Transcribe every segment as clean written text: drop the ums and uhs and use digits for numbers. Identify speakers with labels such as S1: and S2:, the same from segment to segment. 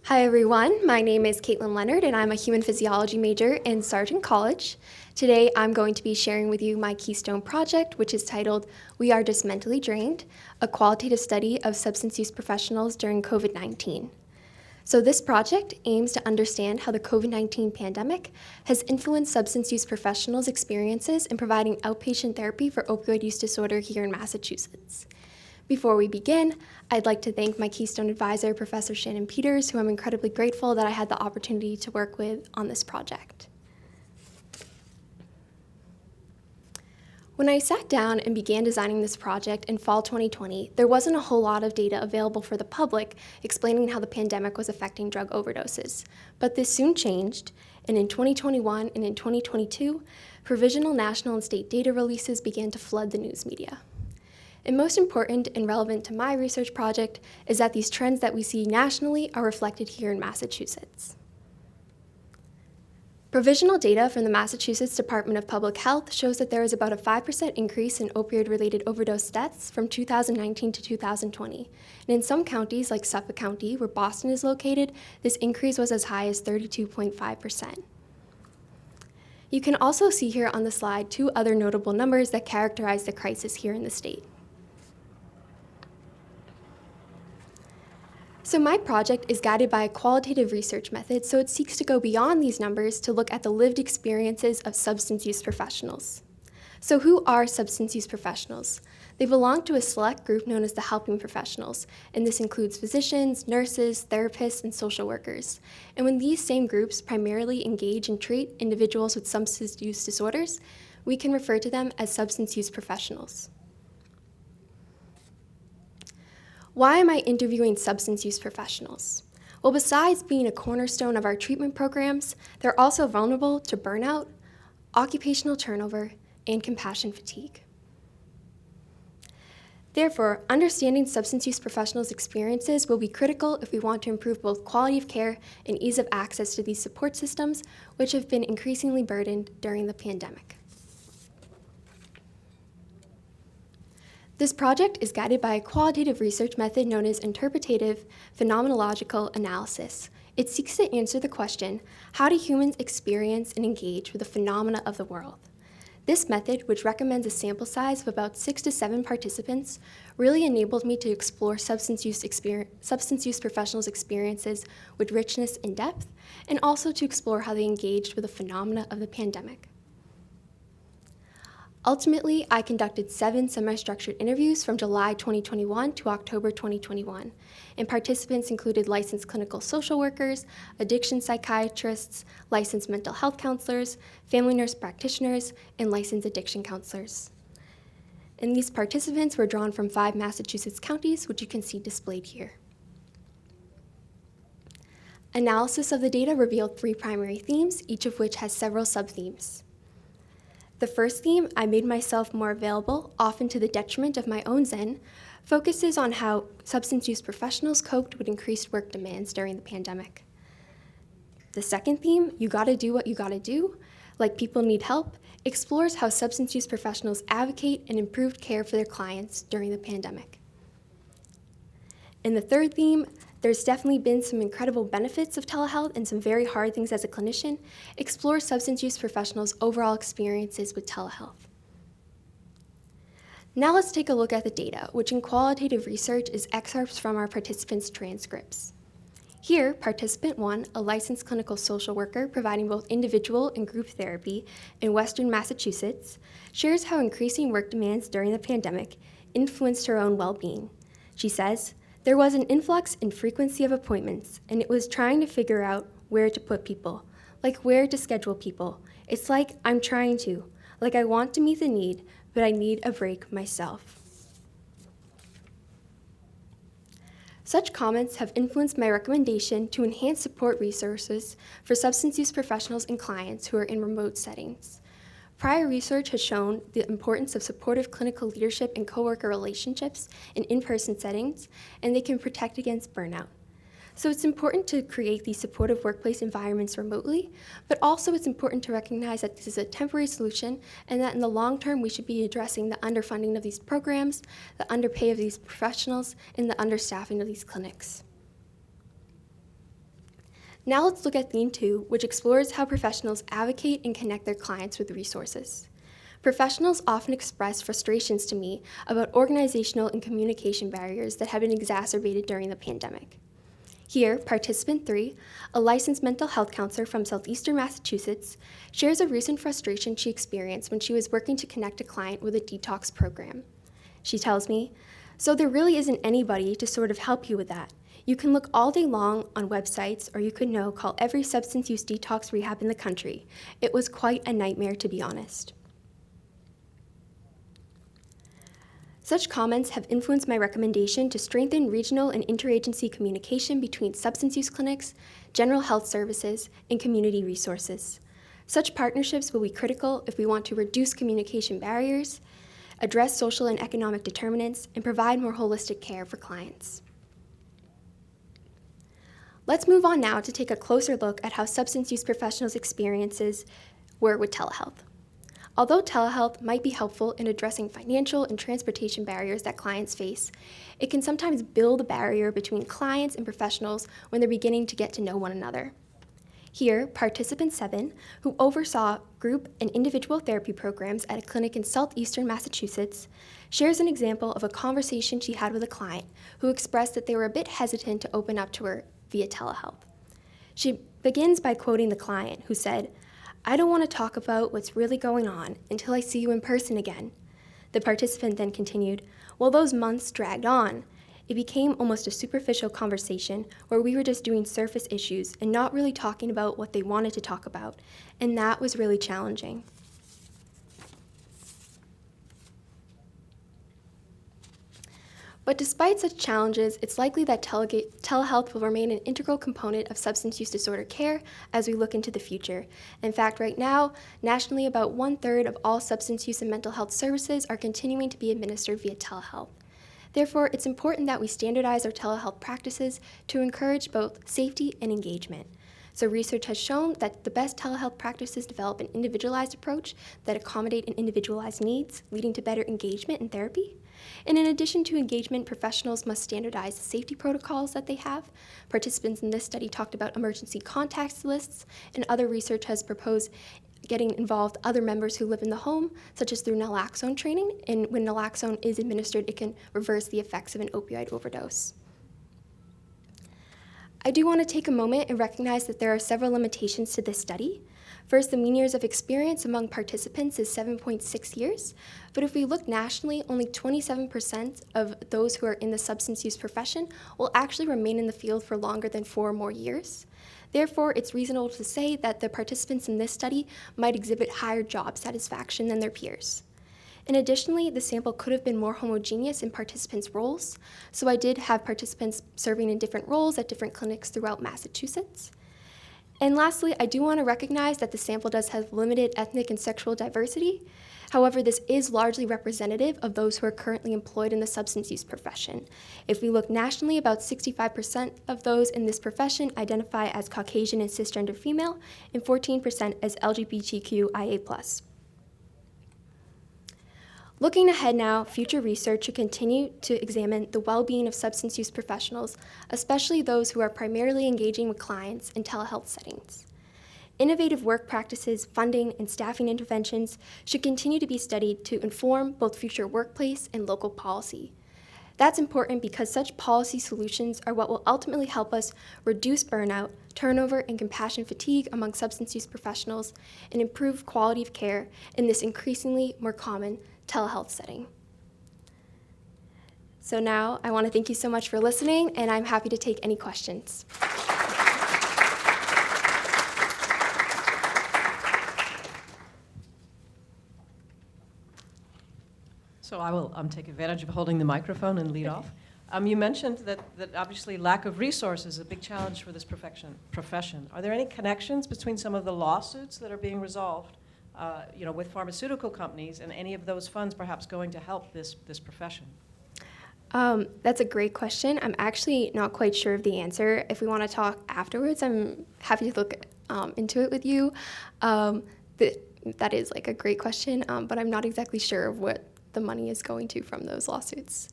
S1: Hi everyone, my name is Caitlyn Leonard and I'm a human physiology major in Sargent College. Today I'm going to be sharing with you my Keystone project, which is titled We Are Just Mentally Drained, a qualitative study of substance use professionals during COVID-19. So this project aims to understand how the COVID-19 pandemic has influenced substance use professionals' experiences in providing outpatient therapy for opioid use disorder here in Massachusetts. Before we begin, I'd like to thank my Keystone advisor, Professor Shannon Peters, who I'm incredibly grateful that I had the opportunity to work with on this project. When I sat down and began designing this project in fall 2020, there wasn't a whole lot of data available for the public explaining how the pandemic was affecting drug overdoses. But this soon changed, and in 2021 and in 2022, provisional national and state data releases began to flood the news media. And most important and relevant to my research project is that these trends that we see nationally are reflected here in Massachusetts. Provisional data from the Massachusetts Department of Public Health shows that there is about a 5% increase in opioid-related overdose deaths from 2019 to 2020. And in some counties, like Suffolk County, where Boston is located, this increase was as high as 32.5%. You can also see here on the slide two other notable numbers that characterize the crisis here in the state. So my project is guided by a qualitative research method, so it seeks to go beyond these numbers to look at the lived experiences of substance use professionals. So who are substance use professionals? They belong to a select group known as the helping professionals, and this includes physicians, nurses, therapists, and social workers. And when these same groups primarily engage and treat individuals with substance use disorders, we can refer to them as substance use professionals. Why am I interviewing substance use professionals? Well, besides being a cornerstone of our treatment programs, they're also vulnerable to burnout, occupational turnover, and compassion fatigue. Therefore, understanding substance use professionals' experiences will be critical if we want to improve both quality of care and ease of access to these support systems, which have been increasingly burdened during the pandemic. This project is guided by a qualitative research method known as interpretative phenomenological analysis. It seeks to answer the question, how do humans experience and engage with the phenomena of the world? This method, which recommends a sample size of about 6 to 7 participants, really enabled me to explore substance use professionals' experiences with richness and depth, and also to explore how they engaged with the phenomena of the pandemic. Ultimately, I conducted 7 semi-structured interviews from July 2021 to October 2021, and participants included licensed clinical social workers, addiction psychiatrists, licensed mental health counselors, family nurse practitioners, and licensed addiction counselors. And these participants were drawn from 5 Massachusetts counties, which you can see displayed here. Analysis of the data revealed 3 primary themes, each of which has several sub-themes. The first theme, I made myself more available, often to the detriment of my own zen, focuses on how substance use professionals coped with increased work demands during the pandemic. The second theme, you gotta do what you gotta do, like people need help, explores how substance use professionals advocate and improved care for their clients during the pandemic. And the third theme, there's definitely been some incredible benefits of telehealth and some very hard things as a clinician, explore substance use professionals' overall experiences with telehealth. Now let's take a look at the data, which in qualitative research is excerpts from our participants' transcripts. Here, participant 1, a licensed clinical social worker providing both individual and group therapy in Western Massachusetts, shares how increasing work demands during the pandemic influenced her own well-being. She says, "There was an influx in frequency of appointments, and it was trying to figure out where to put people, like where to schedule people. It's like I'm trying to, like I want to meet the need, but I need a break myself." Such comments have influenced my recommendation to enhance support resources for substance use professionals and clients who are in remote settings. Prior research has shown the importance of supportive clinical leadership and coworker relationships in in-person settings, and they can protect against burnout. So it's important to create these supportive workplace environments remotely, but also it's important to recognize that this is a temporary solution and that in the long term we should be addressing the underfunding of these programs, the underpay of these professionals, and the understaffing of these clinics. Now let's look at theme 2, which explores how professionals advocate and connect their clients with resources. Professionals often express frustrations to me about organizational and communication barriers that have been exacerbated during the pandemic. Here, participant 3, a licensed mental health counselor from southeastern Massachusetts, shares a recent frustration she experienced when she was working to connect a client with a detox program. She tells me, "So there really isn't anybody to sort of help you with that. You can look all day long on websites, or you could call every substance use detox rehab in the country. It was quite a nightmare, to be honest." Such comments have influenced my recommendation to strengthen regional and interagency communication between substance use clinics, general health services, and community resources. Such partnerships will be critical if we want to reduce communication barriers, address social and economic determinants, and provide more holistic care for clients. Let's move on now to take a closer look at how substance use professionals' experiences were with telehealth. Although telehealth might be helpful in addressing financial and transportation barriers that clients face, it can sometimes build a barrier between clients and professionals when they're beginning to get to know one another. Here, participant 7, who oversaw group and individual therapy programs at a clinic in southeastern Massachusetts, shares an example of a conversation she had with a client who expressed that they were a bit hesitant to open up to her via telehealth. She begins by quoting the client, who said, "I don't want to talk about what's really going on until I see you in person again." The participant then continued, "Well, those months dragged on. It became almost a superficial conversation where we were just doing surface issues and not really talking about what they wanted to talk about, and that was really challenging." But despite such challenges, it's likely that telehealth will remain an integral component of substance use disorder care as we look into the future. In fact, right now, nationally, about 1/3 of all substance use and mental health services are continuing to be administered via telehealth. Therefore, it's important that we standardize our telehealth practices to encourage both safety and engagement. So research has shown that the best telehealth practices develop an individualized approach that accommodate an individualized needs, leading to better engagement in therapy. And in addition to engagement, professionals must standardize the safety protocols that they have. Participants in this study talked about emergency contact lists, and other research has proposed getting involved other members who live in the home, such as through naloxone training. And when naloxone is administered, it can reverse the effects of an opioid overdose. I do want to take a moment and recognize that there are several limitations to this study. First, the mean years of experience among participants is 7.6 years, but if we look nationally, only 27% of those who are in the substance use profession will actually remain in the field for longer than 4 or more years. Therefore, it's reasonable to say that the participants in this study might exhibit higher job satisfaction than their peers. And additionally, the sample could have been more homogeneous in participants' roles, so I did have participants serving in different roles at different clinics throughout Massachusetts. And lastly, I do want to recognize that the sample does have limited ethnic and sexual diversity. However, this is largely representative of those who are currently employed in the substance use profession. If we look nationally, about 65% of those in this profession identify as Caucasian and cisgender female, and 14% as LGBTQIA+. Looking ahead now, future research should continue to examine the well-being of substance use professionals, especially those who are primarily engaging with clients in telehealth settings. Innovative work practices, funding, and staffing interventions should continue to be studied to inform both future workplace and local policy. That's important because such policy solutions are what will ultimately help us reduce burnout, turnover, and compassion fatigue among substance use professionals and improve quality of care in this increasingly more common telehealth setting. So now I want to thank you so much for listening, and I'm happy to take any questions.
S2: So I will take advantage of holding the microphone and lead off. You mentioned that obviously lack of resources is a big challenge for this profession. Are there any connections between some of the lawsuits that are being resolved with pharmaceutical companies and any of those funds perhaps going to help this profession?
S1: That's a great question. I'm actually not quite sure of the answer. If we want to talk afterwards, I'm happy to look into it with you. That is like a great question, but I'm not exactly sure of what the money is going to from those lawsuits.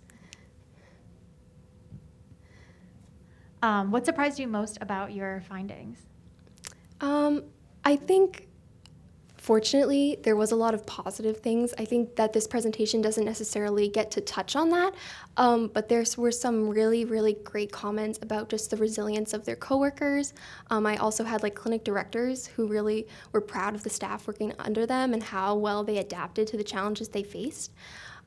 S3: What surprised you most about your findings?
S1: I think, fortunately, there was a lot of positive things. I think that this presentation doesn't necessarily get to touch on that, but there were some really, really great comments about just the resilience of their coworkers. I also had like clinic directors who really were proud of the staff working under them and how well they adapted to the challenges they faced.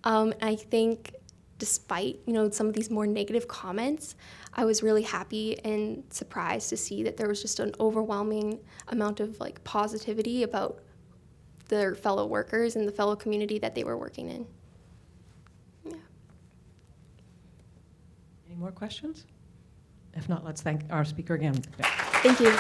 S1: I think despite, some of these more negative comments, I was really happy and surprised to see that there was just an overwhelming amount of like positivity about their fellow workers and the fellow community that they were working in. Yeah.
S2: Any more questions? If not, let's thank our speaker again.
S1: Thank you.